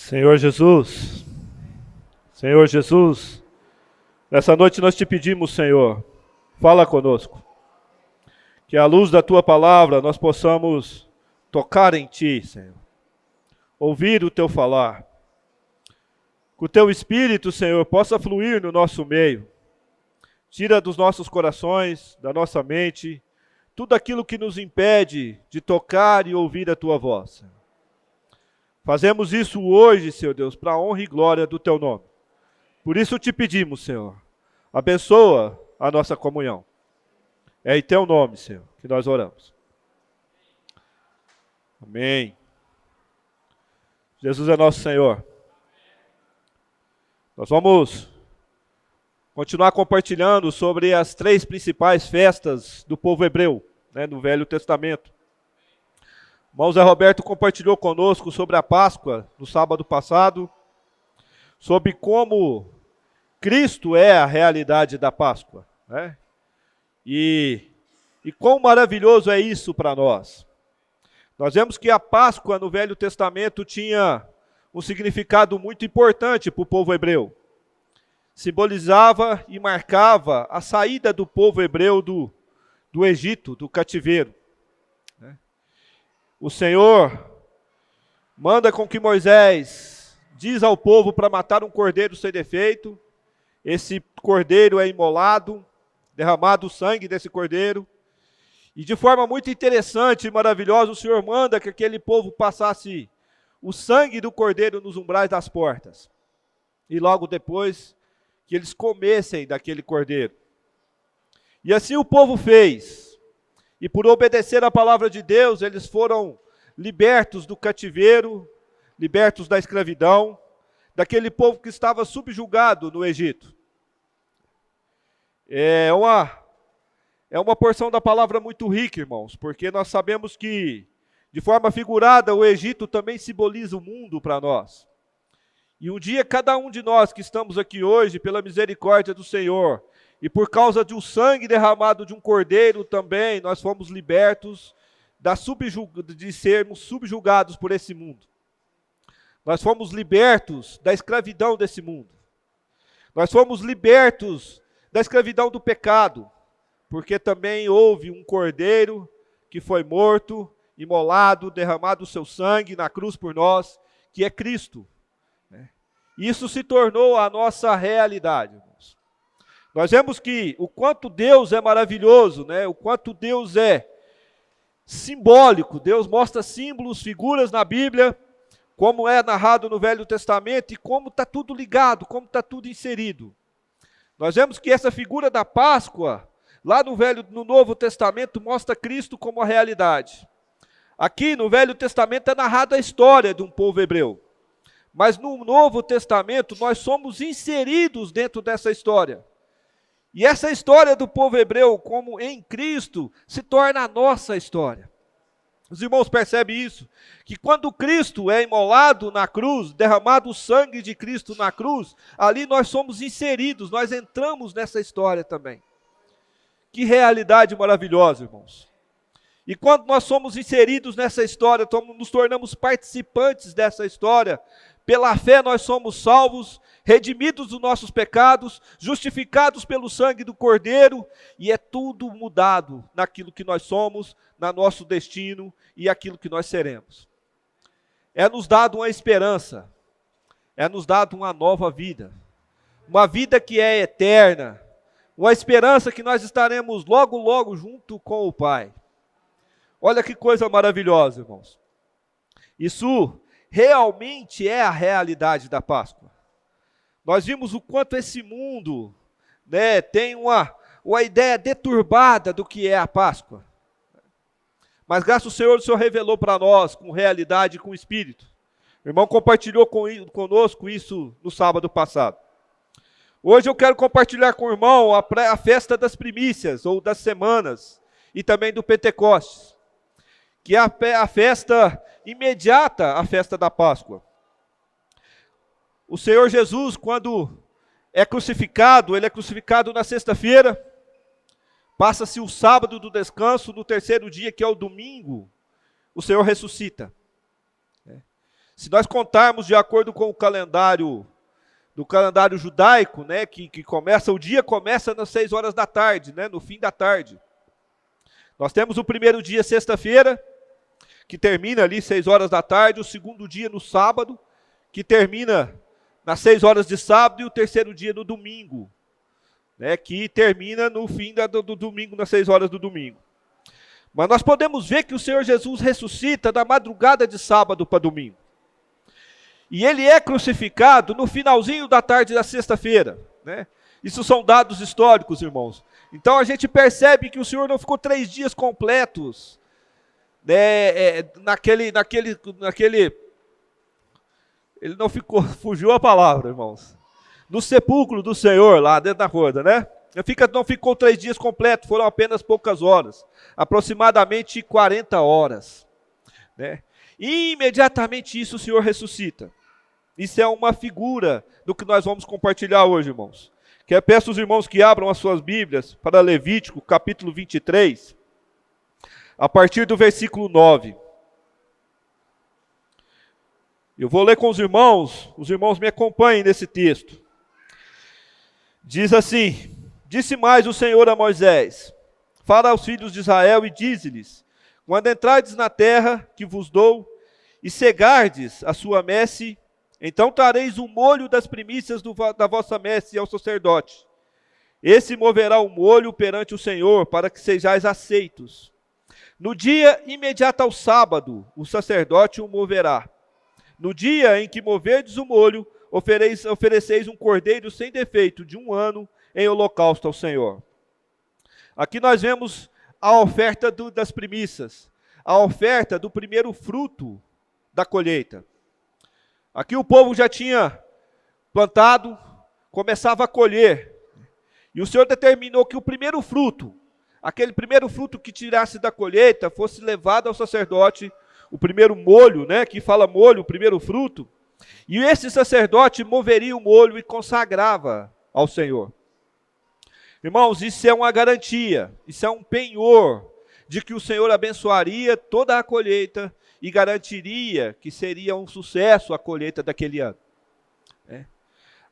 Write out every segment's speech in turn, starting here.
Senhor Jesus, Senhor Jesus, nessa noite nós te pedimos, Senhor, fala conosco, que à luz da tua palavra nós possamos tocar em ti, Senhor, ouvir o teu falar, que o teu Espírito, Senhor, possa fluir no nosso meio, tira dos nossos corações, da nossa mente, tudo aquilo que nos impede de tocar e ouvir a tua voz, Senhor. Fazemos isso hoje, Senhor Deus, para a honra e glória do teu nome. Por isso te pedimos, Senhor, abençoa a nossa comunhão. É em teu nome, Senhor, que nós oramos. Amém. Jesus é nosso Senhor. Nós vamos continuar compartilhando sobre as 3 principais festas do povo hebreu, no Velho Testamento. O irmão Zé Roberto compartilhou conosco sobre a Páscoa no sábado passado, sobre como Cristo é a realidade da Páscoa, E quão maravilhoso é isso para nós. Nós vemos que a Páscoa no Velho Testamento tinha um significado muito importante para o povo hebreu. Simbolizava e marcava a saída do povo hebreu do Egito, do cativeiro. O Senhor manda com que Moisés diz ao povo para matar um cordeiro sem defeito. Esse cordeiro é imolado, derramado o sangue desse cordeiro. E de forma muito interessante e maravilhosa, o Senhor manda que aquele povo passasse o sangue do cordeiro nos umbrais das portas. E logo depois, que eles comessem daquele cordeiro. E assim o povo fez. E por obedecer à palavra de Deus, eles foram libertos do cativeiro, libertos da escravidão, daquele povo que estava subjugado no Egito. É uma porção da palavra muito rica, irmãos, porque nós sabemos que, de forma figurada, o Egito também simboliza o mundo para nós. E um dia, cada um de nós que estamos aqui hoje, pela misericórdia do Senhor, e por causa do sangue derramado de um cordeiro também, nós fomos libertos de sermos subjugados por esse mundo. Nós fomos libertos da escravidão desse mundo. Nós fomos libertos da escravidão do pecado, porque também houve um cordeiro que foi morto, imolado, derramado o seu sangue na cruz por nós, que é Cristo. Isso se tornou a nossa realidade, irmãos. Nós vemos que o quanto Deus é maravilhoso, o quanto Deus é simbólico. Deus mostra símbolos, figuras na Bíblia, como é narrado no Velho Testamento e como está tudo ligado, como está tudo inserido. Nós vemos que essa figura da Páscoa, lá no Novo Testamento, mostra Cristo como a realidade. Aqui no Velho Testamento é narrada a história de um povo hebreu. Mas no Novo Testamento nós somos inseridos dentro dessa história. E essa história do povo hebreu, como em Cristo, se torna a nossa história. Os irmãos percebem isso? Que quando Cristo é imolado na cruz, derramado o sangue de Cristo na cruz, ali nós somos inseridos, nós entramos nessa história também. Que realidade maravilhosa, irmãos. E quando nós somos inseridos nessa história, nos tornamos participantes dessa história, pela fé nós somos salvos, redimidos dos nossos pecados, justificados pelo sangue do Cordeiro, e é tudo mudado naquilo que nós somos, no nosso destino e aquilo que nós seremos. É nos dado uma esperança, é nos dado uma nova vida, uma vida que é eterna, uma esperança que nós estaremos logo, logo junto com o Pai. Olha que coisa maravilhosa, irmãos. Isso realmente é a realidade da Páscoa. Nós vimos o quanto esse mundo tem uma ideia deturbada do que é a Páscoa. Mas graças ao Senhor, o Senhor revelou para nós com realidade e com espírito. O irmão compartilhou conosco isso no sábado passado. Hoje eu quero compartilhar com o irmão a festa das primícias, ou das semanas, e também do Pentecostes, que é a festa imediata à festa da Páscoa. O Senhor Jesus, quando é crucificado, ele é crucificado na sexta-feira, passa-se o sábado do descanso, no terceiro dia, que é o domingo, o Senhor ressuscita. Se nós contarmos de acordo com o calendário, do calendário judaico, né, que começa, o dia começa nas 6 horas da tarde, né, no fim da tarde. Nós temos o primeiro dia, sexta-feira, que termina ali 6 horas da tarde, o segundo dia no sábado, que termina nas 6 horas de sábado, e o terceiro dia no domingo, né, que termina no fim do domingo, nas 6 horas do domingo. Mas nós podemos ver que o Senhor Jesus ressuscita da madrugada de sábado para domingo. E ele é crucificado no finalzinho da tarde da sexta-feira, né? Isso são dados históricos, irmãos. Então a gente percebe que o Senhor não ficou 3 dias completos, né, ele não ficou, fugiu a palavra, irmãos, no sepulcro do Senhor, lá dentro da corda, né? Não ficou 3 dias completos, foram apenas poucas horas, aproximadamente 40 horas, né? E imediatamente isso o Senhor ressuscita. Isso é uma figura do que nós vamos compartilhar hoje, irmãos. Peço aos irmãos que abram as suas Bíblias para Levítico, capítulo 23, a partir do versículo 9. Eu vou ler com os irmãos me acompanhem nesse texto. Diz assim: Disse mais o Senhor a Moisés: Fala aos filhos de Israel e dize-lhes: Quando entrardes na terra que vos dou, e cegardes a sua messe, então trareis o molho das primícias da vossa messe ao sacerdote. Esse moverá o molho perante o Senhor, para que sejais aceitos. No dia imediato ao sábado, o sacerdote o moverá. No dia em que moverdes o molho, ofereceis um cordeiro sem defeito de 1 ano em holocausto ao Senhor. Aqui nós vemos a oferta das primícias, a oferta do primeiro fruto da colheita. Aqui o povo já tinha plantado, começava a colher, e o Senhor determinou que o primeiro fruto, aquele primeiro fruto que tirasse da colheita, fosse levado ao sacerdote, o primeiro molho, né, que fala molho, o primeiro fruto, e esse sacerdote moveria o molho e consagrava ao Senhor. Irmãos, isso é uma garantia, isso é um penhor de que o Senhor abençoaria toda a colheita e garantiria que seria um sucesso a colheita daquele ano.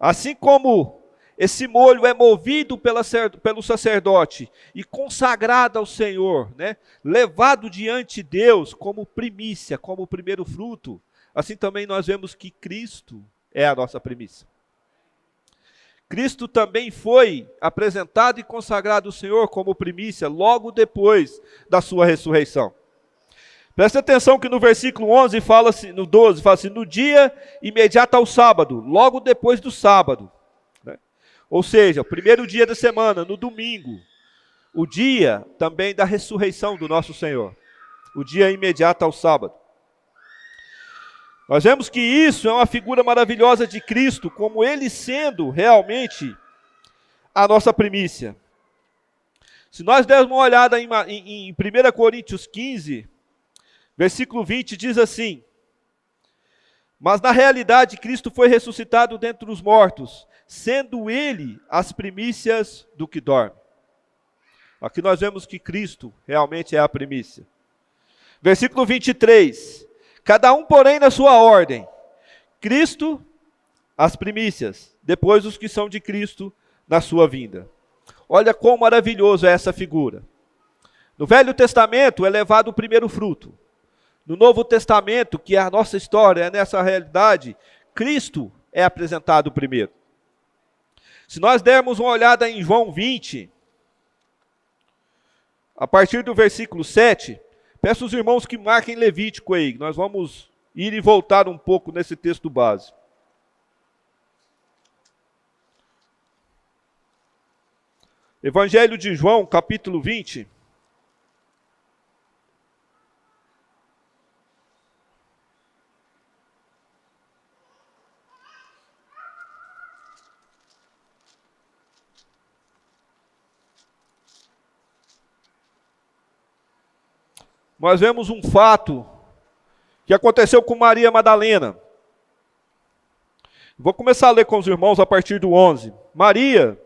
Assim como esse molho é movido pelo sacerdote e consagrado ao Senhor, né, levado diante de Deus como primícia, como primeiro fruto, assim também nós vemos que Cristo é a nossa primícia. Cristo também foi apresentado e consagrado ao Senhor como primícia logo depois da sua ressurreição. Presta atenção que no versículo 11 no 12, fala assim: no dia imediato ao sábado, logo depois do sábado, né? Ou seja, o primeiro dia da semana, no domingo, o dia também da ressurreição do nosso Senhor, o dia imediato ao sábado. Nós vemos que isso é uma figura maravilhosa de Cristo, como Ele sendo realmente a nossa primícia. Se nós dermos uma olhada em 1 Coríntios 15, versículo 20, diz assim: Mas na realidade Cristo foi ressuscitado dentre os mortos, sendo Ele as primícias do que dorme. Aqui nós vemos que Cristo realmente é a primícia. Versículo 23, cada um, porém, na sua ordem. Cristo, as primícias, depois os que são de Cristo na sua vinda. Olha quão maravilhoso é essa figura. No Velho Testamento é levado o primeiro fruto. No Novo Testamento, que é a nossa história, é nessa realidade, Cristo é apresentado primeiro. Se nós dermos uma olhada em João 20, a partir do versículo 7, peço aos irmãos que marquem Levítico aí, nós vamos ir e voltar um pouco nesse texto base. Evangelho de João, capítulo 20. Nós vemos um fato que aconteceu com Maria Madalena. Vou começar a ler com os irmãos a partir do 11. Maria,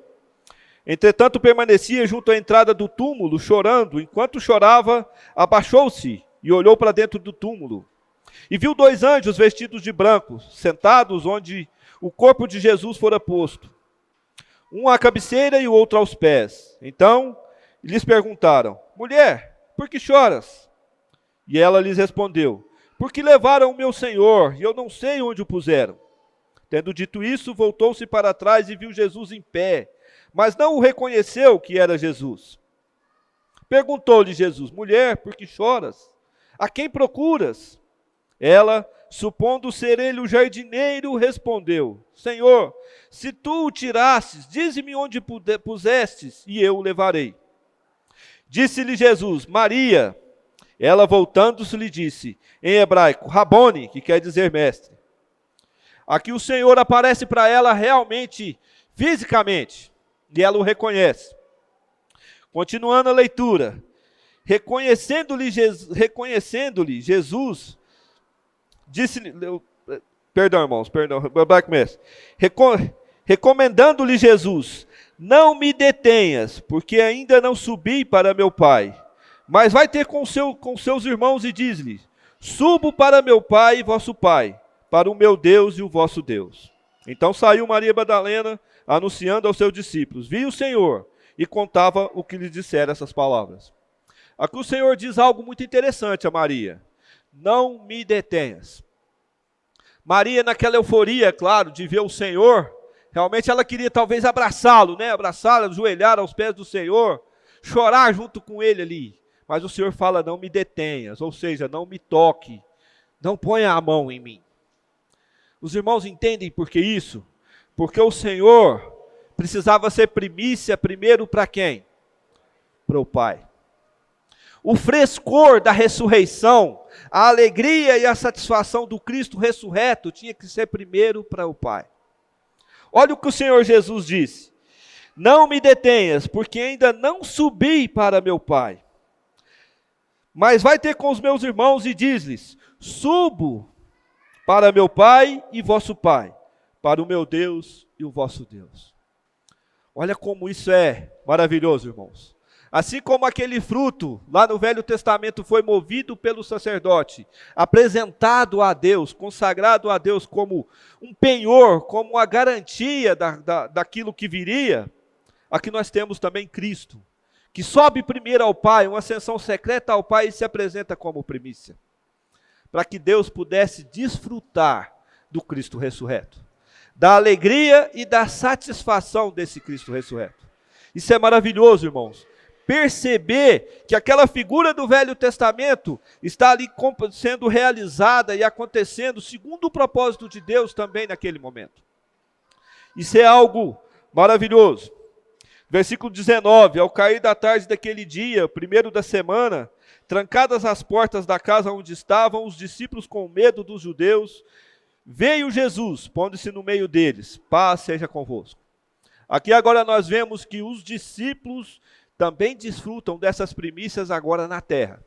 entretanto, permanecia junto à entrada do túmulo, chorando. Enquanto chorava, abaixou-se e olhou para dentro do túmulo. E viu 2 anjos vestidos de branco, sentados onde o corpo de Jesus fora posto, um à cabeceira e o outro aos pés. Então lhes perguntaram: mulher, por que choras? E ela lhes respondeu: porque levaram o meu Senhor, e eu não sei onde o puseram. Tendo dito isso, voltou-se para trás e viu Jesus em pé, mas não o reconheceu que era Jesus. Perguntou-lhe Jesus: mulher, por que choras? A quem procuras? Ela, supondo ser ele o jardineiro, respondeu: Senhor, se tu o tirasses, dize-me onde pusestes, e eu o levarei. Disse-lhe Jesus: Maria. Ela, voltando-se, lhe disse, em hebraico, Rabone, que quer dizer mestre. Aqui o Senhor aparece para ela realmente, fisicamente, e ela o reconhece. Continuando a leitura, reconhecendo-lhe Jesus, disse-lhe, perdão irmãos, Black Mass, recomendando-lhe Jesus, não me detenhas, porque ainda não subi para meu Pai, mas vai ter com seus irmãos e diz-lhe, subo para meu Pai e vosso Pai, para o meu Deus e o vosso Deus. Então saiu Maria Madalena, anunciando aos seus discípulos, vi o Senhor, e contava o que lhe dissera essas palavras. Aqui o Senhor diz algo muito interessante a Maria, não me detenhas. Maria, naquela euforia, claro, de ver o Senhor, realmente ela queria talvez abraçá-lo, né? Abraçá-lo, ajoelhar aos pés do Senhor, chorar junto com ele ali. Mas o Senhor fala, não me detenhas, ou seja, não me toque, não ponha a mão em mim. Os irmãos entendem por que isso? Porque o Senhor precisava ser primícia primeiro para quem? Para o Pai. O frescor da ressurreição, a alegria e a satisfação do Cristo ressurreto tinha que ser primeiro para o Pai. Olha o que o Senhor Jesus disse. Não me detenhas, porque ainda não subi para meu Pai. Mas vai ter com os meus irmãos e diz-lhes, subo para meu Pai e vosso Pai, para o meu Deus e o vosso Deus. Olha como isso é maravilhoso, irmãos. Assim como aquele fruto, lá no Velho Testamento, foi movido pelo sacerdote, apresentado a Deus, consagrado a Deus como um penhor, como a garantia daquilo que viria, aqui nós temos também Cristo, que sobe primeiro ao Pai, uma ascensão secreta ao Pai e se apresenta como primícia, para que Deus pudesse desfrutar do Cristo ressurreto, da alegria e da satisfação desse Cristo ressurreto. Isso é maravilhoso, irmãos. Perceber que aquela figura do Velho Testamento está ali sendo realizada e acontecendo segundo o propósito de Deus também naquele momento. Isso é algo maravilhoso. Versículo 19, ao cair da tarde daquele dia, primeiro da semana, trancadas as portas da casa onde estavam os discípulos com medo dos judeus, veio Jesus, pondo-se no meio deles, paz seja convosco. Aqui agora nós vemos que os discípulos também desfrutam dessas primícias agora na terra.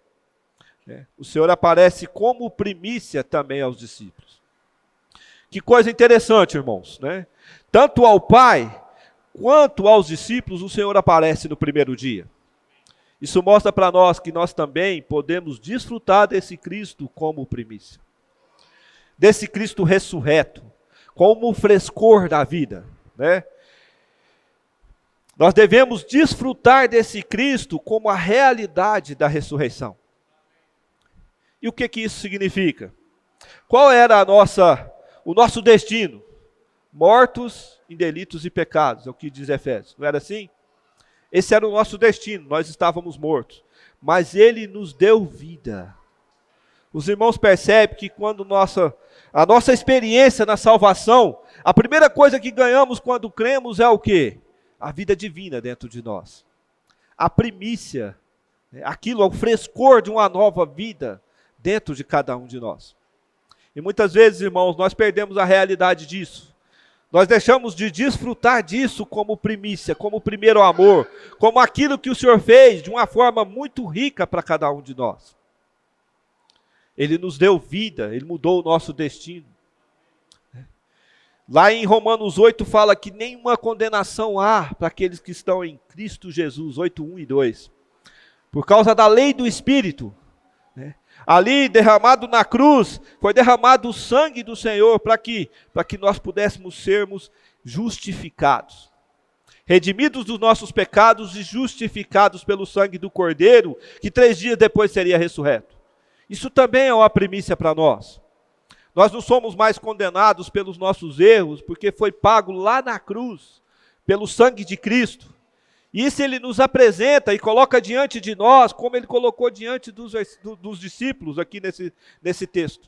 O Senhor aparece como primícia também aos discípulos. Que coisa interessante, irmãos, né? Tanto ao Pai quanto aos discípulos o Senhor aparece no primeiro dia. Isso mostra para nós que nós também podemos desfrutar desse Cristo como primícia. Desse Cristo ressurreto, como o frescor da vida, né? Nós devemos desfrutar desse Cristo como a realidade da ressurreição. E o que isso significa? Qual era o nosso destino? Mortos em delitos e pecados, é o que diz Efésios. Não era assim? Esse era o nosso destino, nós estávamos mortos. Mas Ele nos deu vida. Os irmãos percebem que quando a nossa experiência na salvação, a primeira coisa que ganhamos quando cremos é o quê? A vida divina dentro de nós. A primícia, aquilo, o frescor de uma nova vida dentro de cada um de nós. E muitas vezes, irmãos, nós perdemos a realidade disso. Nós deixamos de desfrutar disso como primícia, como primeiro amor, como aquilo que o Senhor fez de uma forma muito rica para cada um de nós. Ele nos deu vida, Ele mudou o nosso destino. Lá em Romanos 8 fala que nenhuma condenação há para aqueles que estão em Cristo Jesus, 8, 1 e 2. Por causa da lei do Espírito, Ali derramado na cruz, foi derramado o sangue do Senhor para que nós pudéssemos sermos justificados. Redimidos dos nossos pecados e justificados pelo sangue do Cordeiro, que 3 dias depois seria ressurreto. Isso também é uma primícia para nós. Nós não somos mais condenados pelos nossos erros, porque foi pago lá na cruz, pelo sangue de Cristo. Isso ele nos apresenta e coloca diante de nós, como ele colocou diante dos discípulos aqui nesse texto.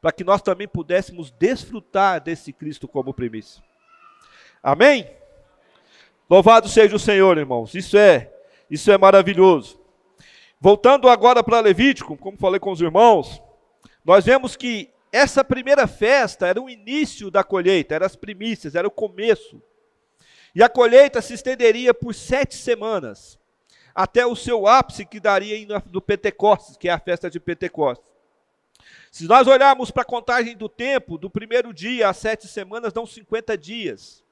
Para que nós também pudéssemos desfrutar desse Cristo como primícia. Amém? Louvado seja o Senhor, irmãos. Isso é maravilhoso. Voltando agora para Levítico, como falei com os irmãos, nós vemos que essa primeira festa era o início da colheita, eram as primícias, era o começo. E a colheita se estenderia por 7 semanas, até o seu ápice que daria no Pentecostes, que é a festa de Pentecostes. Se nós olharmos para a contagem do tempo, do primeiro dia às 7 semanas, dão 50 dias.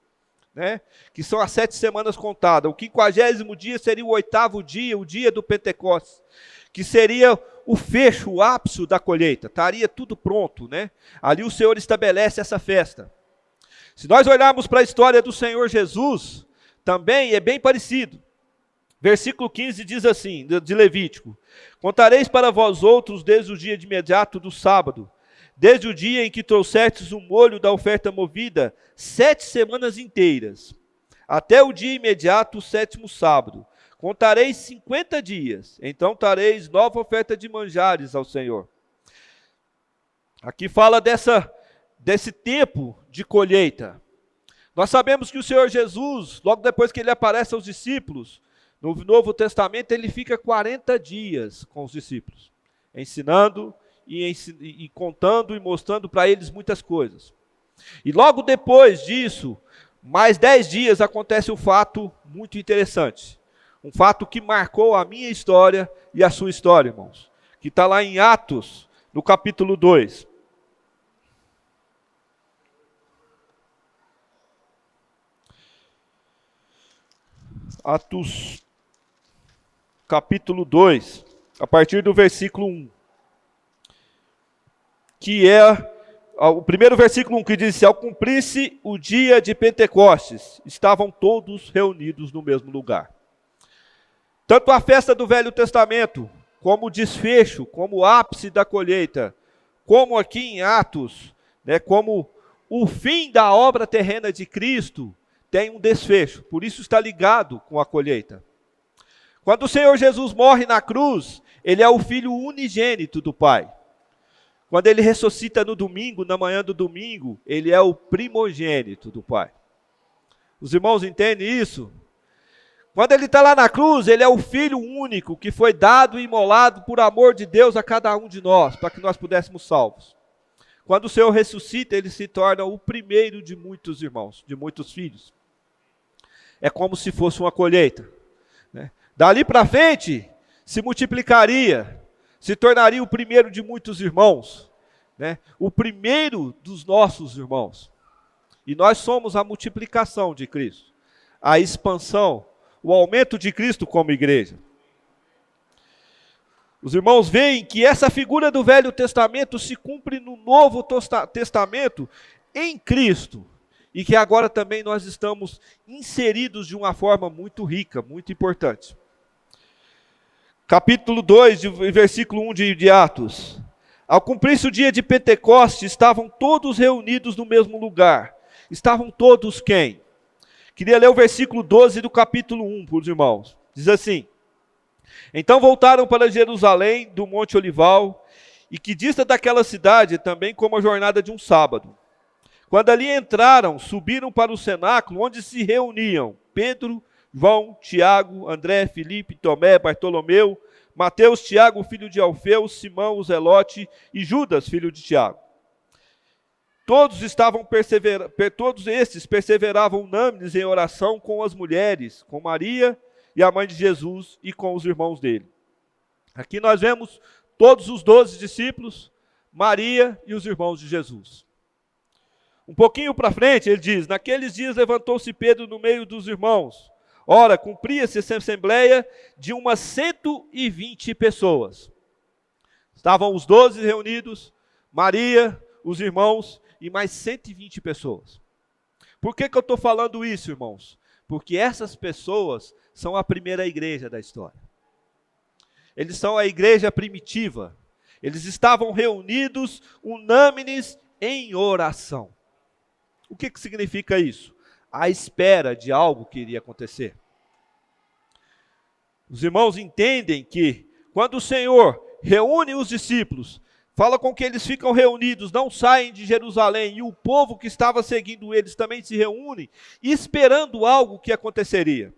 Que são as 7 semanas contadas. O 50º dia seria o 8º dia, o dia do Pentecostes, que seria o fecho, o ápice da colheita. Estaria tudo pronto, Ali o Senhor estabelece essa festa. Se nós olharmos para a história do Senhor Jesus, também é bem parecido. Versículo 15 diz assim, de Levítico: contareis para vós outros desde o dia de imediato do sábado, desde o dia em que trouxestes o molho da oferta movida, 7 semanas inteiras, até o dia imediato, o 7º sábado. Contareis 50 dias, então tareis nova oferta de manjares ao Senhor. Aqui fala desse tempo de colheita. Nós sabemos que o Senhor Jesus, logo depois que ele aparece aos discípulos, no Novo Testamento, ele fica 40 dias com os discípulos, ensinando e contando e mostrando para eles muitas coisas. E logo depois disso, mais 10 dias, acontece um fato muito interessante. Um fato que marcou a minha história e a sua história, irmãos. Que está lá em Atos, no capítulo 2. Atos, capítulo 2, a partir do versículo 1. Que é o primeiro versículo 1, que diz: ao cumprir-se o dia de Pentecostes, estavam todos reunidos no mesmo lugar. Tanto a festa do Velho Testamento, como o desfecho, como o ápice da colheita, como aqui em Atos, como o fim da obra terrena de Cristo, tem um desfecho, por isso está ligado com a colheita. Quando o Senhor Jesus morre na cruz, ele é o Filho unigênito do Pai. Quando ele ressuscita no domingo, na manhã do domingo, ele é o primogênito do Pai. Os irmãos entendem isso? Quando ele está lá na cruz, ele é o Filho único que foi dado e imolado por amor de Deus a cada um de nós, para que nós pudéssemos salvos. Quando o Senhor ressuscita, ele se torna o primeiro de muitos irmãos, de muitos filhos. É como se fosse uma colheita. Dali para frente, se multiplicaria, se tornaria o primeiro de muitos irmãos, o primeiro dos nossos irmãos. E nós somos a multiplicação de Cristo, a expansão, o aumento de Cristo como igreja. Os irmãos veem que essa figura do Velho Testamento se cumpre no Novo Testamento em Cristo, e que agora também nós estamos inseridos de uma forma muito rica, muito importante. Capítulo 2, versículo 1 de Atos. Ao cumprir-se o dia de Pentecostes, estavam todos reunidos no mesmo lugar. Estavam todos quem? Queria ler o versículo 12 do capítulo 1 para os irmãos. Diz assim: então voltaram para Jerusalém, do Monte Olival, e que dista daquela cidade também como a jornada de um sábado. Quando ali entraram, subiram para o cenáculo, onde se reuniam Pedro, João, Tiago, André, Filipe, Tomé, Bartolomeu, Mateus, Tiago, filho de Alfeu, Simão, o Zelote e Judas, filho de Tiago. Todos estes perseveravam unânimes em oração com as mulheres, com Maria e a mãe de Jesus e com os irmãos dele. Aqui nós vemos todos os 12 discípulos, Maria e os irmãos de Jesus. Um pouquinho para frente ele diz: naqueles dias levantou-se Pedro no meio dos irmãos. Ora, cumpria-se essa assembleia de umas 120 pessoas. Estavam os 12 reunidos, Maria, os irmãos e mais 120 pessoas. Por que eu estou falando isso, irmãos? Porque essas pessoas são a primeira igreja da história. Eles são a igreja primitiva. Eles estavam reunidos, unânimes em oração. O que significa isso? À espera de algo que iria acontecer. Os irmãos entendem que quando o Senhor reúne os discípulos, fala com que eles ficam reunidos, não saem de Jerusalém, e o povo que estava seguindo eles também se reúne, esperando algo que aconteceria.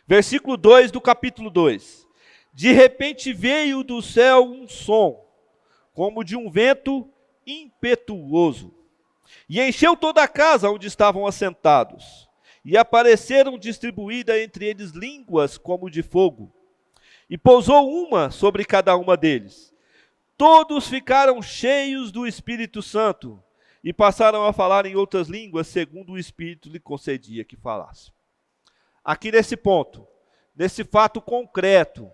Versículo 2 do capítulo 2. De repente veio do céu um som, como de um vento impetuoso, e encheu toda a casa onde estavam assentados. E apareceram distribuídas entre eles línguas como de fogo, e pousou uma sobre cada uma deles. Todos ficaram cheios do Espírito Santo, e passaram a falar em outras línguas, segundo o Espírito lhe concedia que falasse. Aqui nesse ponto, nesse fato concreto,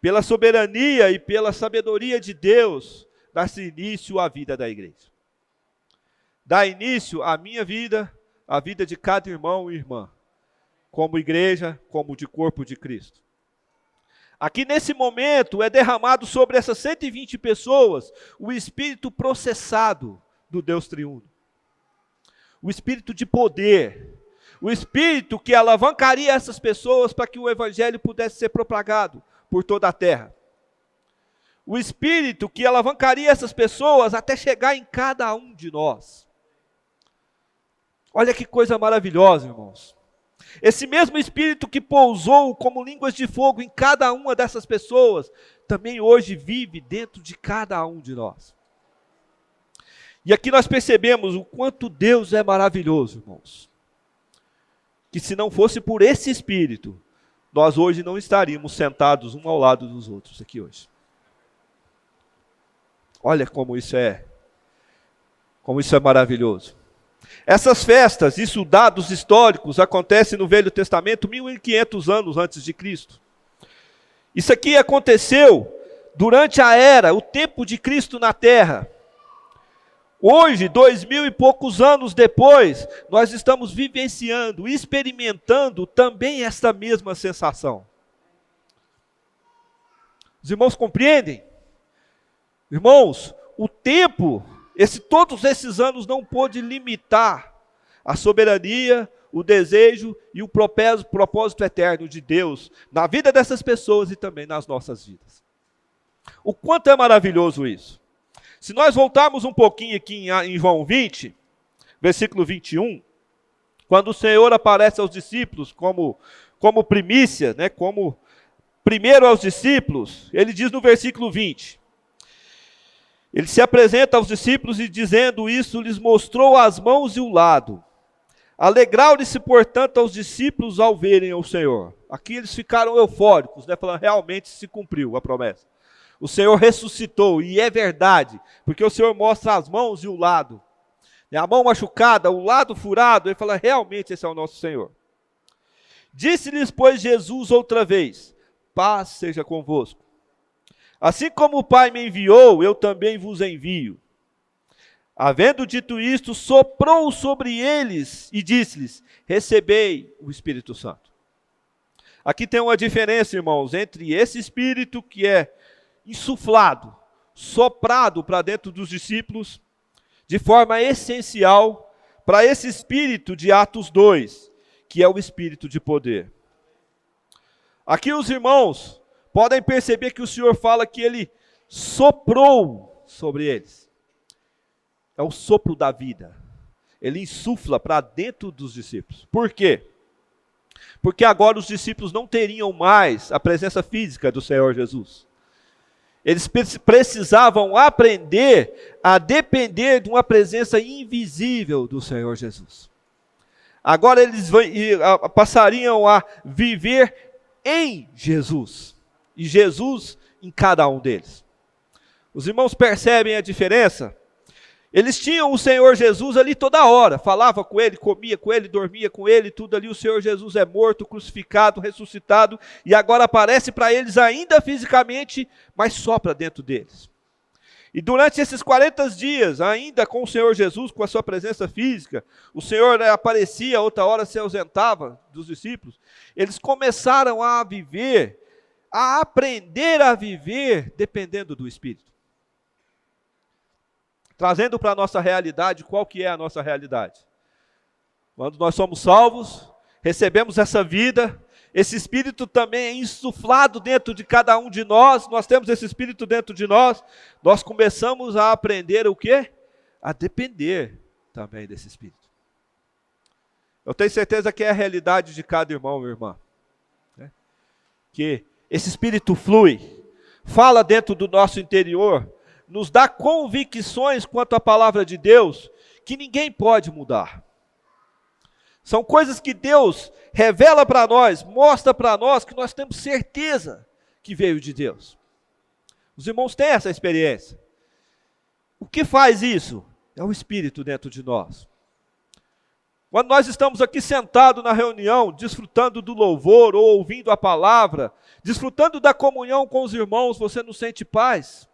pela soberania e pela sabedoria de Deus, dá-se início à vida da igreja. Dá início à minha vida, à vida de cada irmão e irmã, como igreja, como de corpo de Cristo. Aqui nesse momento é derramado sobre essas 120 pessoas o Espírito processado do Deus triuno. O Espírito de poder, o Espírito que alavancaria essas pessoas para que o Evangelho pudesse ser propagado por toda a terra. O Espírito que alavancaria essas pessoas até chegar em cada um de nós. Olha que coisa maravilhosa, irmãos. Esse mesmo Espírito que pousou como línguas de fogo em cada uma dessas pessoas, também hoje vive dentro de cada um de nós. E aqui nós percebemos o quanto Deus é maravilhoso, irmãos. Que se não fosse por esse Espírito, nós hoje não estaríamos sentados um ao lado dos outros aqui hoje. Olha como isso é maravilhoso. Essas festas, isso dados históricos, acontecem no Velho Testamento 1500 anos antes de Cristo. Isso aqui aconteceu durante o tempo de Cristo na Terra. Hoje, 2000 e poucos anos depois, nós estamos vivenciando, experimentando também esta mesma sensação. Os irmãos compreendem? Irmãos, o tempo, todos esses anos não pôde limitar a soberania, o desejo e o propósito eterno de Deus na vida dessas pessoas e também nas nossas vidas. O quanto é maravilhoso isso. Se nós voltarmos um pouquinho aqui em João 20, versículo 21, quando o Senhor aparece aos discípulos como primícia, né, como primeiro aos discípulos, ele diz no versículo 20, ele se apresenta aos discípulos e dizendo isso, lhes mostrou as mãos e o lado. Alegraram-se, portanto, aos discípulos ao verem o Senhor. Aqui eles ficaram eufóricos, né, falando, realmente se cumpriu a promessa. O Senhor ressuscitou, e é verdade, porque o Senhor mostra as mãos e o lado. A mão machucada, o lado furado, ele fala, realmente esse é o nosso Senhor. Disse-lhes, pois, Jesus outra vez, paz seja convosco. Assim como o Pai me enviou, eu também vos envio. Havendo dito isto, soprou sobre eles e disse-lhes, recebei o Espírito Santo. Aqui tem uma diferença, irmãos, entre esse Espírito que é insuflado, soprado para dentro dos discípulos, de forma essencial, para esse Espírito de Atos 2, que é o Espírito de poder. Aqui os irmãos podem perceber que o Senhor fala que Ele soprou sobre eles. É o sopro da vida. Ele insufla para dentro dos discípulos. Por quê? Porque agora os discípulos não teriam mais a presença física do Senhor Jesus. Eles precisavam aprender a depender de uma presença invisível do Senhor Jesus. Agora eles passariam a viver em Jesus. E Jesus em cada um deles. Os irmãos percebem a diferença? Eles tinham o Senhor Jesus ali toda hora, falava com ele, comia com ele, dormia com ele, tudo ali. O Senhor Jesus é morto, crucificado, ressuscitado, e agora aparece para eles ainda fisicamente, mas sopra dentro deles. E durante esses 40 dias, ainda com o Senhor Jesus, com a sua presença física, o Senhor aparecia, outra hora se ausentava dos discípulos. Eles começaram a viver, a aprender a viver dependendo do Espírito. Trazendo para a nossa realidade, qual que é a nossa realidade? Quando nós somos salvos, recebemos essa vida, esse Espírito também é insuflado dentro de cada um de nós, nós temos esse Espírito dentro de nós, nós começamos a aprender o quê? A depender também desse Espírito. Eu tenho certeza que é a realidade de cada irmão e irmã, né? Que esse Espírito flui, fala dentro do nosso interior, nos dá convicções quanto à palavra de Deus, que ninguém pode mudar. São coisas que Deus revela para nós, mostra para nós, que nós temos certeza que veio de Deus. Os irmãos têm essa experiência. O que faz isso? É o Espírito dentro de nós. Quando nós estamos aqui sentados na reunião, desfrutando do louvor, ou ouvindo a palavra, desfrutando da comunhão com os irmãos, você não sente paz?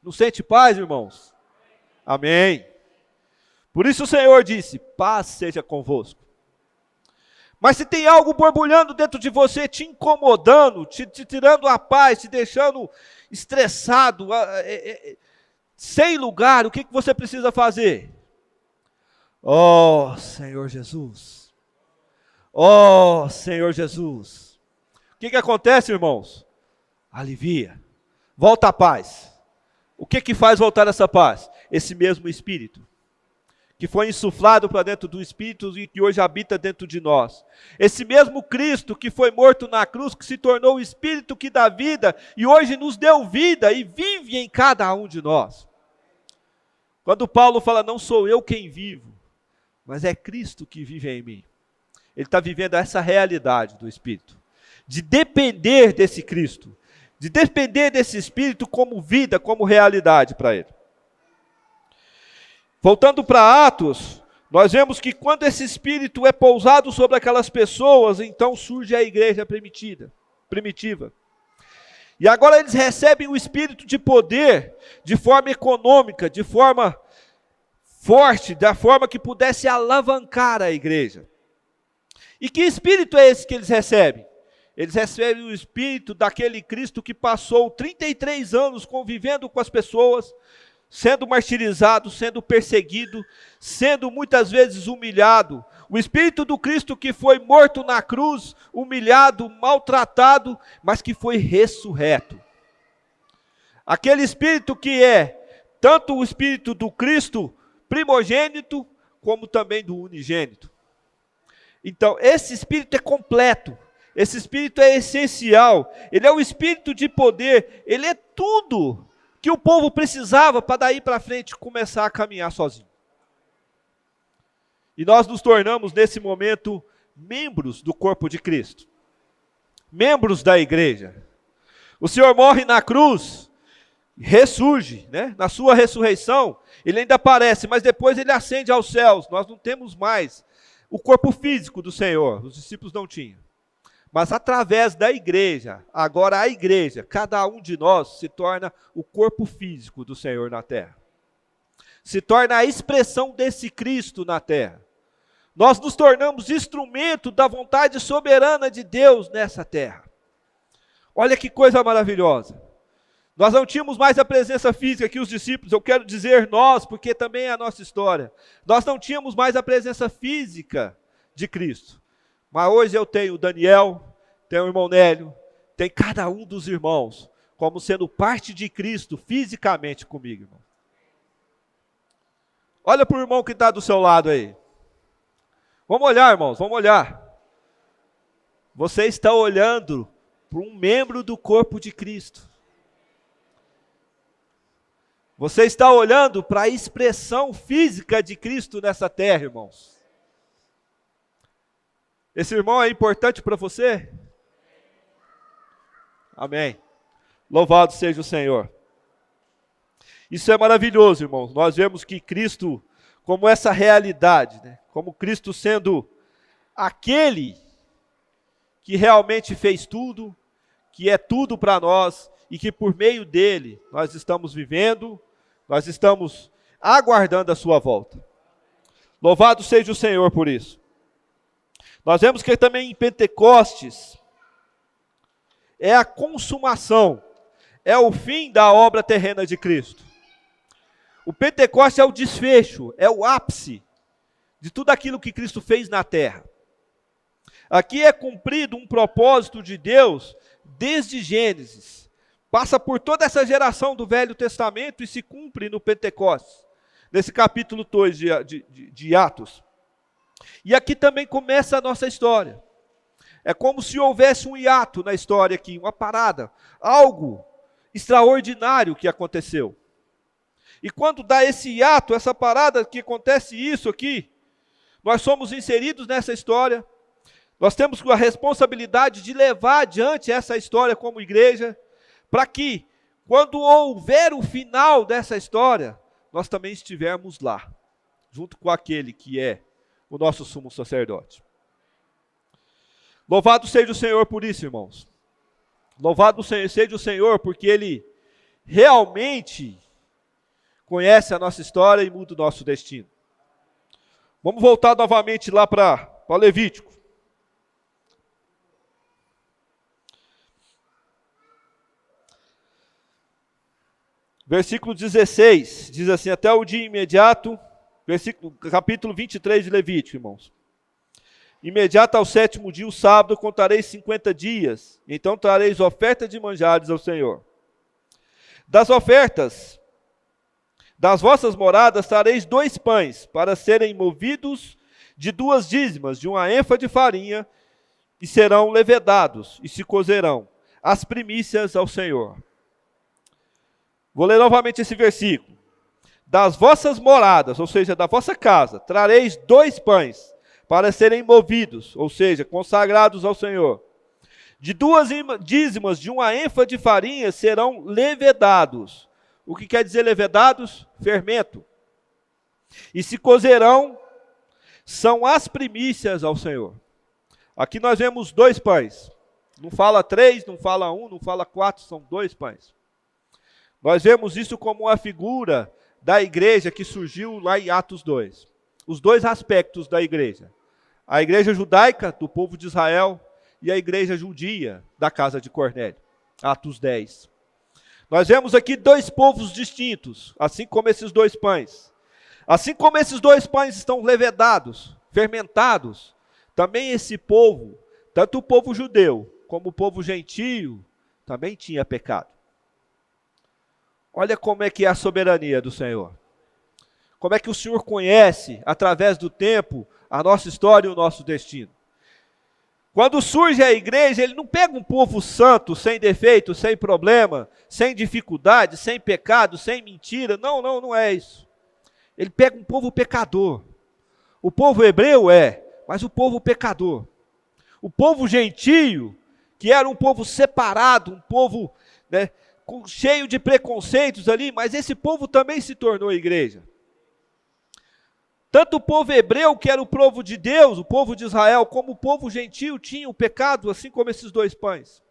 Não sente paz, irmãos? Amém. Por isso o Senhor disse, paz seja convosco. Mas se tem algo borbulhando dentro de você, te incomodando, te tirando a paz, te deixando estressado, sem lugar, o que você precisa fazer? Oh, Senhor Jesus. Oh, Senhor Jesus. O que acontece, irmãos? Alivia. Volta a paz. O que faz voltar essa paz? Esse mesmo Espírito, que foi insuflado para dentro do Espírito e que hoje habita dentro de nós. Esse mesmo Cristo que foi morto na cruz, que se tornou o Espírito que dá vida e hoje nos deu vida e vive em cada um de nós. Quando Paulo fala, não sou eu quem vivo, mas é Cristo que vive em mim. Ele está vivendo essa realidade do Espírito, de depender desse Cristo, de depender desse Espírito como vida, como realidade para ele. Voltando para Atos, nós vemos que quando esse Espírito é pousado sobre aquelas pessoas, então surge a igreja primitiva. E agora eles recebem o Espírito de poder, de forma econômica, de forma forte, da forma que pudesse alavancar a igreja. E que Espírito é esse que eles recebem? Eles recebem o Espírito daquele Cristo que passou 33 anos convivendo com as pessoas, sendo martirizado, sendo perseguido, sendo muitas vezes humilhado. O Espírito do Cristo que foi morto na cruz, humilhado, maltratado, mas que foi ressurreto. Aquele Espírito que é tanto o Espírito do Cristo primogênito, como também do unigênito. Então, esse Espírito é completo. Esse Espírito é essencial, ele é o Espírito de poder, ele é tudo que o povo precisava para daí para frente começar a caminhar sozinho. E nós nos tornamos nesse momento membros do corpo de Cristo, membros da igreja. O Senhor morre na cruz, ressurge, né? Na sua ressurreição, ele ainda aparece, mas depois ele ascende aos céus. Nós não temos mais o corpo físico do Senhor, os discípulos não tinham. Mas através da igreja, agora a igreja, cada um de nós se torna o corpo físico do Senhor na terra. Se torna a expressão desse Cristo na terra. Nós nos tornamos instrumento da vontade soberana de Deus nessa terra. Olha que coisa maravilhosa. Nós não tínhamos mais a presença física que os discípulos, eu quero dizer nós, porque também é a nossa história. Nós não tínhamos mais a presença física de Cristo. Mas hoje eu tenho o Daniel, tenho o irmão Nélio, tem cada um dos irmãos como sendo parte de Cristo fisicamente comigo, irmão. Olha para o irmão que está do seu lado aí. Vamos olhar, irmãos, vamos olhar. Você está olhando para um membro do corpo de Cristo. Você está olhando para a expressão física de Cristo nessa terra, irmãos. Esse irmão é importante para você? Amém. Louvado seja o Senhor. Isso é maravilhoso, irmãos. Nós vemos que Cristo, como essa realidade, né? Como Cristo sendo aquele que realmente fez tudo, que é tudo para nós e que por meio dele nós estamos vivendo, nós estamos aguardando a sua volta. Louvado seja o Senhor por isso. Nós vemos que também em Pentecostes é a consumação, é o fim da obra terrena de Cristo. O Pentecostes é o desfecho, é o ápice de tudo aquilo que Cristo fez na terra. Aqui é cumprido um propósito de Deus desde Gênesis. Passa por toda essa geração do Velho Testamento e se cumpre no Pentecostes, nesse capítulo 2 de Atos. E aqui também começa a nossa história. É como se houvesse um hiato na história aqui, uma parada, algo extraordinário que aconteceu. E quando dá esse hiato, essa parada, que acontece isso aqui, nós somos inseridos nessa história, nós temos a responsabilidade de levar adiante essa história como igreja, para que, quando houver o final dessa história, nós também estivermos lá, junto com aquele que é o nosso sumo sacerdote. Louvado seja o Senhor por isso, irmãos. Louvado seja o Senhor, porque Ele realmente conhece a nossa história e muda o nosso destino. Vamos voltar novamente lá para Levítico. Versículo 16, diz assim: até o dia imediato, capítulo 23 de Levítico, irmãos. Imediato ao 7º dia, o sábado, contareis 50 dias, então trareis oferta de manjares ao Senhor. Das ofertas das vossas moradas trareis 2 pães, para serem movidos de 2 dízimas, de 1 êfa de farinha, e serão levedados, e se cozerão, as primícias ao Senhor. Vou ler novamente esse versículo. Das vossas moradas, ou seja, da vossa casa, trareis 2 pães, para serem movidos, ou seja, consagrados ao Senhor. De 2 dízimas de 1 êfa de farinha serão levedados. O que quer dizer levedados? Fermento. E se cozerão, são as primícias ao Senhor. Aqui nós vemos 2 pães. Não fala 3, não fala 1, não fala 4, são 2 pães. Nós vemos isso como uma figura da igreja que surgiu lá em Atos 2. Os 2 aspectos da igreja. A igreja judaica, do povo de Israel, e a igreja judia, da casa de Cornélio. Atos 10. Nós vemos aqui 2 povos distintos, assim como esses 2 pães. Assim como esses 2 pães estão levedados, fermentados, também esse povo, tanto o povo judeu como o povo gentio, também tinha pecado. Olha como é que é a soberania do Senhor. Como é que o Senhor conhece, através do tempo, a nossa história e o nosso destino. Quando surge a igreja, Ele não pega um povo santo, sem defeito, sem problema, sem dificuldade, sem pecado, sem mentira. Não é isso. Ele pega um povo pecador. O povo hebreu mas o povo pecador. O povo gentio, que era um povo separado, um povo cheio de preconceitos ali, mas esse povo também se tornou igreja. Tanto o povo hebreu, que era o povo de Deus, o povo de Israel, como o povo gentio tinham o pecado, assim como esses 2 pães.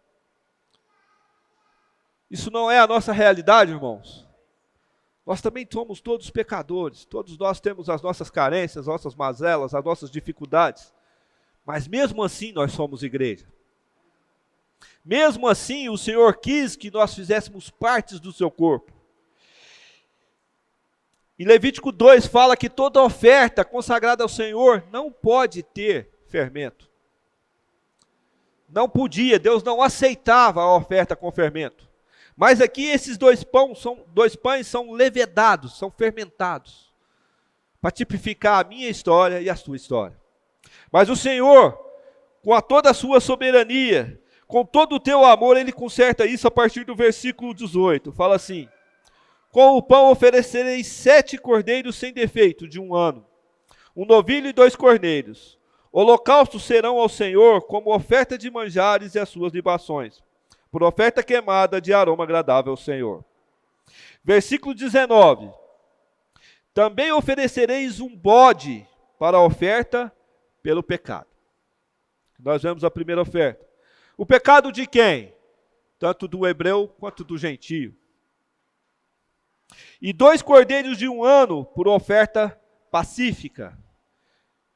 Isso não é a nossa realidade, irmãos. Nós também somos todos pecadores, todos nós temos as nossas carências, as nossas mazelas, as nossas dificuldades. Mas mesmo assim nós somos igreja. Mesmo assim o Senhor quis que nós fizéssemos partes do seu corpo. E Levítico 2 fala que toda oferta consagrada ao Senhor não pode ter fermento. Não podia, Deus não aceitava a oferta com fermento. Mas aqui esses 2 pães são levedados, são fermentados, para tipificar a minha história e a sua história. Mas o Senhor, com toda a sua soberania, com todo o teu amor, Ele conserta isso a partir do versículo 18. Fala assim: com o pão oferecereis 7 cordeiros sem defeito de 1 ano, um novilho e 2 corneiros. Holocaustos serão ao Senhor como oferta de manjares e as suas libações, por oferta queimada de aroma agradável ao Senhor. Versículo 19. Também oferecereis um bode para a oferta pelo pecado. Nós vemos a primeira oferta. O pecado de quem? Tanto do hebreu quanto do gentio. E 2 cordeiros de 1 ano por oferta pacífica.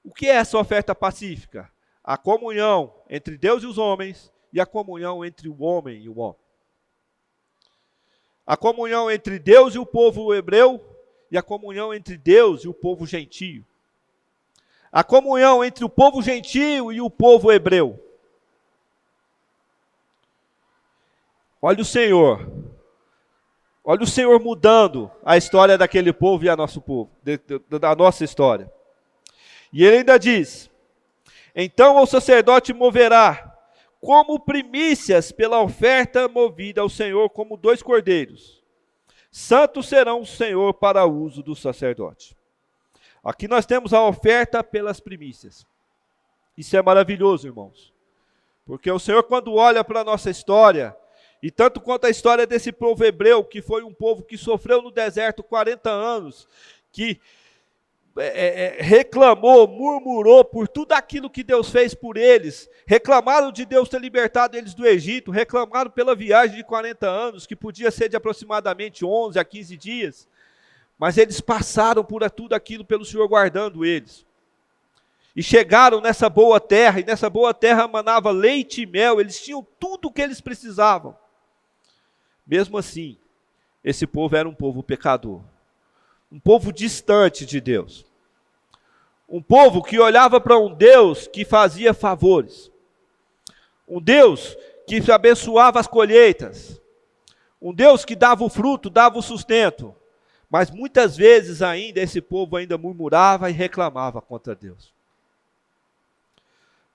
O que é essa oferta pacífica? A comunhão entre Deus e os homens e a comunhão entre o homem e o homem. A comunhão entre Deus e o povo hebreu e a comunhão entre Deus e o povo gentio. A comunhão entre o povo gentio e o povo hebreu. Olha o Senhor mudando a história daquele povo e a nosso povo, da nossa história. E ele ainda diz: então o sacerdote moverá como primícias pela oferta movida ao Senhor como 2 cordeiros. Santos serão o Senhor para o uso do sacerdote. Aqui nós temos a oferta pelas primícias. Isso é maravilhoso, irmãos. Porque o Senhor, quando olha para a nossa história, e tanto quanto a história desse povo hebreu, que foi um povo que sofreu no deserto 40 anos, que reclamou, murmurou por tudo aquilo que Deus fez por eles, reclamaram de Deus ter libertado eles do Egito, reclamaram pela viagem de 40 anos, que podia ser de aproximadamente 11 a 15 dias, mas eles passaram por tudo aquilo pelo Senhor guardando eles. E chegaram nessa boa terra, e nessa boa terra manava leite e mel, eles tinham tudo o que eles precisavam. Mesmo assim, esse povo era um povo pecador. Um povo distante de Deus. Um povo que olhava para um Deus que fazia favores. Um Deus que abençoava as colheitas. Um Deus que dava o fruto, dava o sustento. Mas muitas vezes ainda esse povo ainda murmurava e reclamava contra Deus.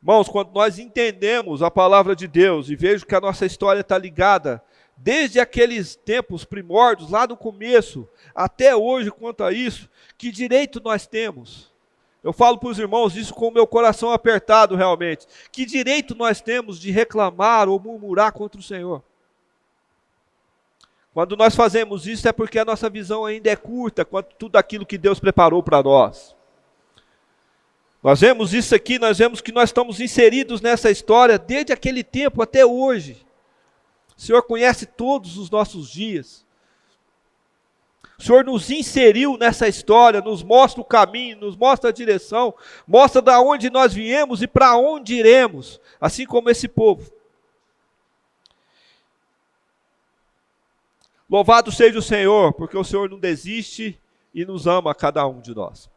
Irmãos, quando nós entendemos a palavra de Deus e vejo que a nossa história está ligada desde aqueles tempos primórdios, lá no começo, até hoje quanto a isso, que direito nós temos? Eu falo para os irmãos isso com o meu coração apertado realmente. Que direito nós temos de reclamar ou murmurar contra o Senhor? Quando nós fazemos isso é porque a nossa visão ainda é curta quanto tudo aquilo que Deus preparou para nós. Nós vemos isso aqui, nós vemos que nós estamos inseridos nessa história desde aquele tempo até hoje. O Senhor conhece todos os nossos dias. O Senhor nos inseriu nessa história, nos mostra o caminho, nos mostra a direção, mostra de onde nós viemos e para onde iremos, assim como esse povo. Louvado seja o Senhor, porque o Senhor não desiste e nos ama a cada um de nós.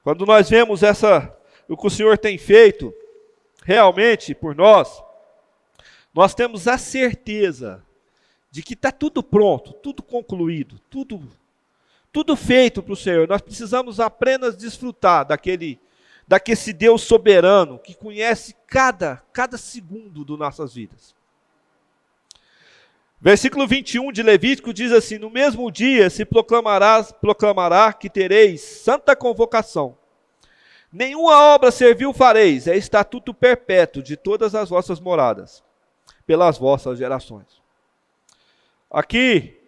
Quando nós vemos o que o Senhor tem feito realmente por nós, nós temos a certeza de que está tudo pronto, tudo concluído, tudo feito para o Senhor. Nós precisamos apenas desfrutar daquele Deus soberano que conhece cada segundo das nossas vidas. Versículo 21 de Levítico diz assim: no mesmo dia se proclamará que tereis santa convocação. Nenhuma obra servil fareis, é estatuto perpétuo de todas as vossas moradas, pelas vossas gerações. Aqui,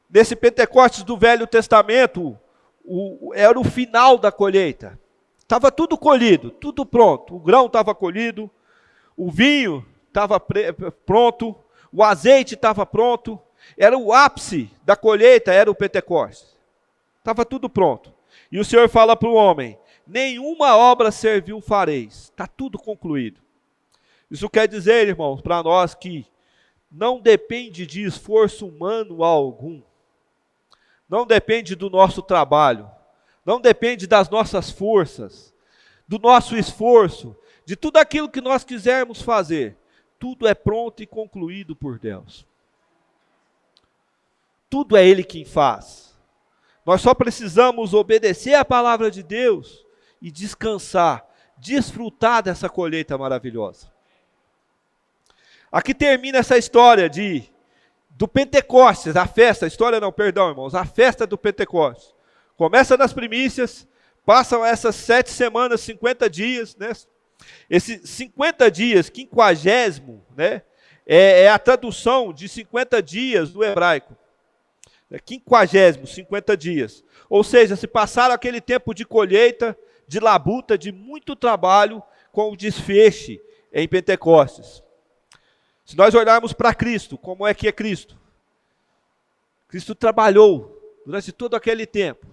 nesse Pentecostes do Velho Testamento, era o final da colheita. Estava tudo colhido, tudo pronto. O grão estava colhido, o vinho estava pronto, o azeite estava pronto. Era o ápice da colheita, era o Pentecostes. Estava tudo pronto. E o Senhor fala para o homem: nenhuma obra servil fareis. Está tudo concluído. Isso quer dizer, irmãos, para nós que não depende de esforço humano algum. Não depende do nosso trabalho. Não depende das nossas forças, do nosso esforço, de tudo aquilo que nós quisermos fazer. Tudo é pronto e concluído por Deus. Tudo é Ele quem faz. Nós só precisamos obedecer a palavra de Deus e descansar, desfrutar dessa colheita maravilhosa. Aqui termina essa história do Pentecostes, a festa, irmãos, a festa do Pentecostes. Começa nas primícias, passam essas 7 semanas, 50 dias, né? Esses 50 dias, 50º, né? É a tradução de 50 dias do hebraico. 50, 50 dias. Ou seja, se passaram aquele tempo de colheita, de labuta, de muito trabalho, com o desfecho em Pentecostes. Se nós olharmos para Cristo, como é que é Cristo? Cristo trabalhou durante todo aquele tempo.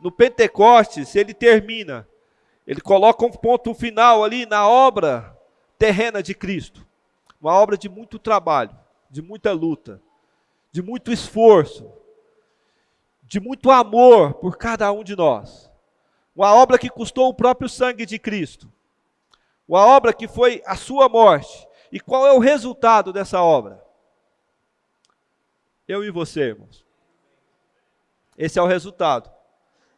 No Pentecostes, ele termina. Ele coloca um ponto final ali na obra terrena de Cristo. Uma obra de muito trabalho, de muita luta, de muito esforço, de muito amor por cada um de nós. Uma obra que custou o próprio sangue de Cristo. Uma obra que foi a sua morte. E qual é o resultado dessa obra? Eu e você, irmãos. Esse é o resultado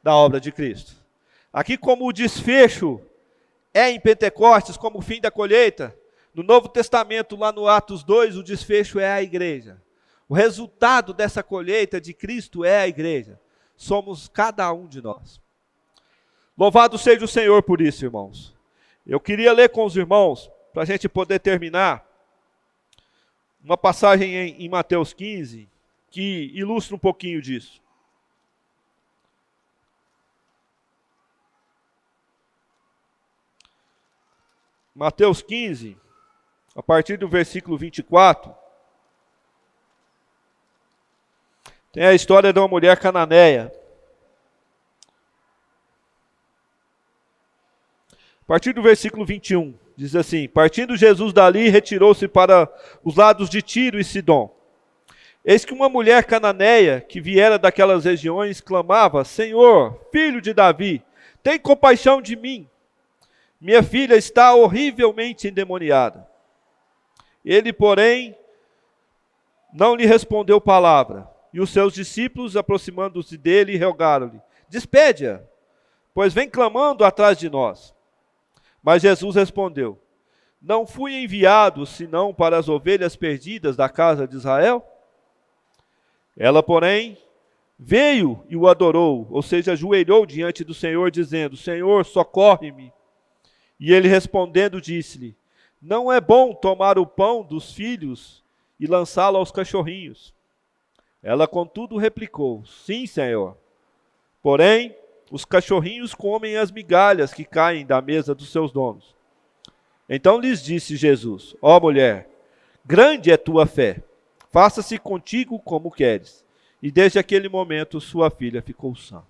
da obra de Cristo. Aqui, como o desfecho é em Pentecostes, como o fim da colheita, no Novo Testamento, lá no Atos 2, o desfecho é a igreja. O resultado dessa colheita de Cristo é a igreja. Somos cada um de nós. Louvado seja o Senhor por isso, irmãos. Eu queria ler com os irmãos, para a gente poder terminar, uma passagem em Mateus 15, que ilustra um pouquinho disso. Mateus 15, a partir do versículo 24, tem a história de uma mulher cananeia. A partir do versículo 21, diz assim: partindo Jesus dali, retirou-se para os lados de Tiro e Sidom. Eis que uma mulher cananeia, que viera daquelas regiões, clamava: Senhor, filho de Davi, tem compaixão de mim. Minha filha está horrivelmente endemoniada. Ele, porém, não lhe respondeu palavra. E os seus discípulos, aproximando-se dele, rogaram-lhe: despede-a, pois vem clamando atrás de nós. Mas Jesus respondeu: não fui enviado senão para as ovelhas perdidas da casa de Israel? Ela, porém, veio e o adorou, ou seja, ajoelhou diante do Senhor, dizendo: Senhor, socorre-me. E ele respondendo disse-lhe: não é bom tomar o pão dos filhos e lançá-lo aos cachorrinhos. Ela, contudo, replicou: sim, Senhor. Porém, os cachorrinhos comem as migalhas que caem da mesa dos seus donos. Então lhes disse Jesus: ó mulher, grande é tua fé, faça-se contigo como queres. E desde aquele momento sua filha ficou sã.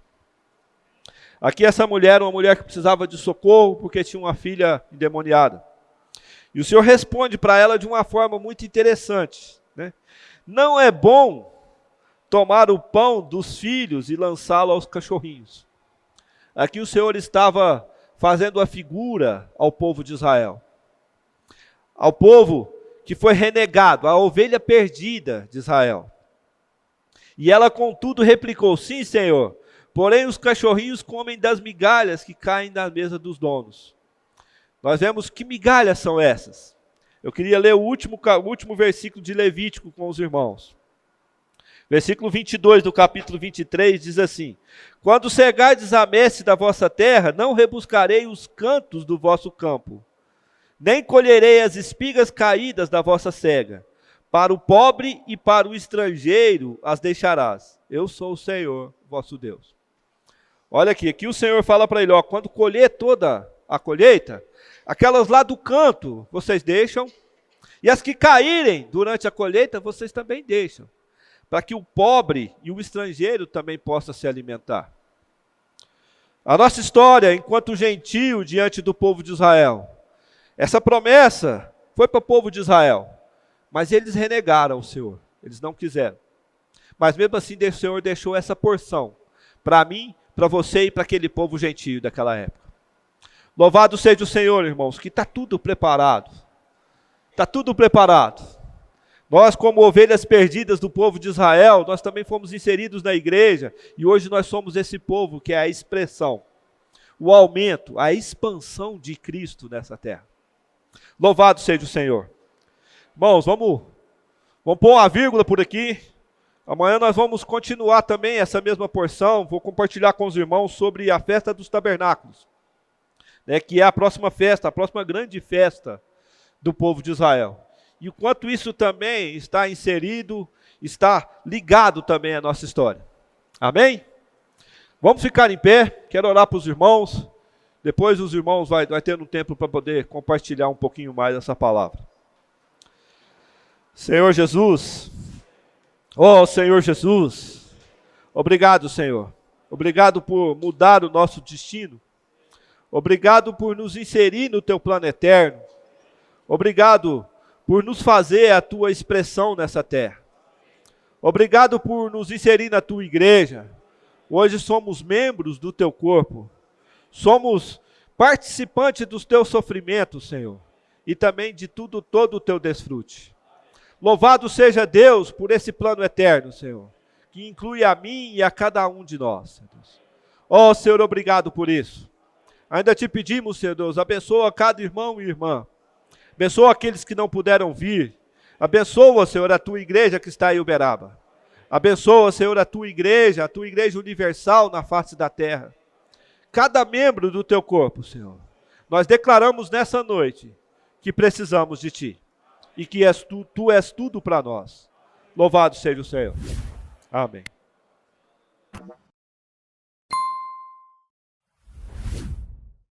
Aqui essa mulher era uma mulher que precisava de socorro porque tinha uma filha endemoniada. E o Senhor responde para ela de uma forma muito interessante, né? Não é bom tomar o pão dos filhos e lançá-lo aos cachorrinhos. Aqui o Senhor estava fazendo a figura ao povo de Israel. Ao povo que foi renegado, a ovelha perdida de Israel. E ela, contudo, replicou: sim, Senhor, porém os cachorrinhos comem das migalhas que caem da mesa dos donos. Nós vemos que migalhas são essas. Eu queria ler o último versículo de Levítico com os irmãos. Versículo 22 do capítulo 23 diz assim: quando cegardes a messe da vossa terra, não rebuscarei os cantos do vosso campo, nem colherei as espigas caídas da vossa cega. Para o pobre e para o estrangeiro as deixarás. Eu sou o Senhor, vosso Deus. Olha aqui o Senhor fala para ele: ó, quando colher toda a colheita, aquelas lá do canto vocês deixam, e as que caírem durante a colheita vocês também deixam, para que o pobre e o estrangeiro também possam se alimentar. A nossa história, enquanto gentio diante do povo de Israel, essa promessa foi para o povo de Israel, mas eles renegaram o Senhor, eles não quiseram. Mas mesmo assim o Senhor deixou essa porção para mim, para você e para aquele povo gentio daquela época. Louvado seja o Senhor, irmãos, que está tudo preparado. Está tudo preparado. Nós, como ovelhas perdidas do povo de Israel, nós também fomos inseridos na igreja, e hoje nós somos esse povo que é a expressão, o aumento, a expansão de Cristo nessa terra. Louvado seja o Senhor. Irmãos, vamos pôr uma vírgula por aqui. Amanhã nós vamos continuar também essa mesma porção. Vou compartilhar com os irmãos sobre a festa dos tabernáculos, né, que é a próxima festa, a próxima grande festa do povo de Israel. E o quanto isso também está inserido, está ligado também à nossa história. Amém? Vamos ficar em pé, quero orar para os irmãos, depois os irmãos vai ter um tempo para poder compartilhar um pouquinho mais essa palavra. Senhor Jesus, Senhor Jesus, obrigado, Senhor. Obrigado por mudar o nosso destino. Obrigado por nos inserir no teu plano eterno. Obrigado por nos fazer a tua expressão nessa terra. Obrigado por nos inserir na tua igreja. Hoje somos membros do teu corpo. Somos participantes dos teus sofrimentos, Senhor. E também de todo o teu desfrute. Louvado seja Deus por esse plano eterno, Senhor, que inclui a mim e a cada um de nós. Senhor, obrigado por isso. Ainda te pedimos, Senhor Deus, abençoa cada irmão e irmã. Abençoa aqueles que não puderam vir. Abençoa, Senhor, a tua igreja que está em Uberaba. Abençoa, Senhor, a tua igreja universal na face da terra. Cada membro do teu corpo, Senhor. Nós declaramos nessa noite que precisamos de ti. E que tu és tudo para nós. Louvado seja o Senhor. Amém.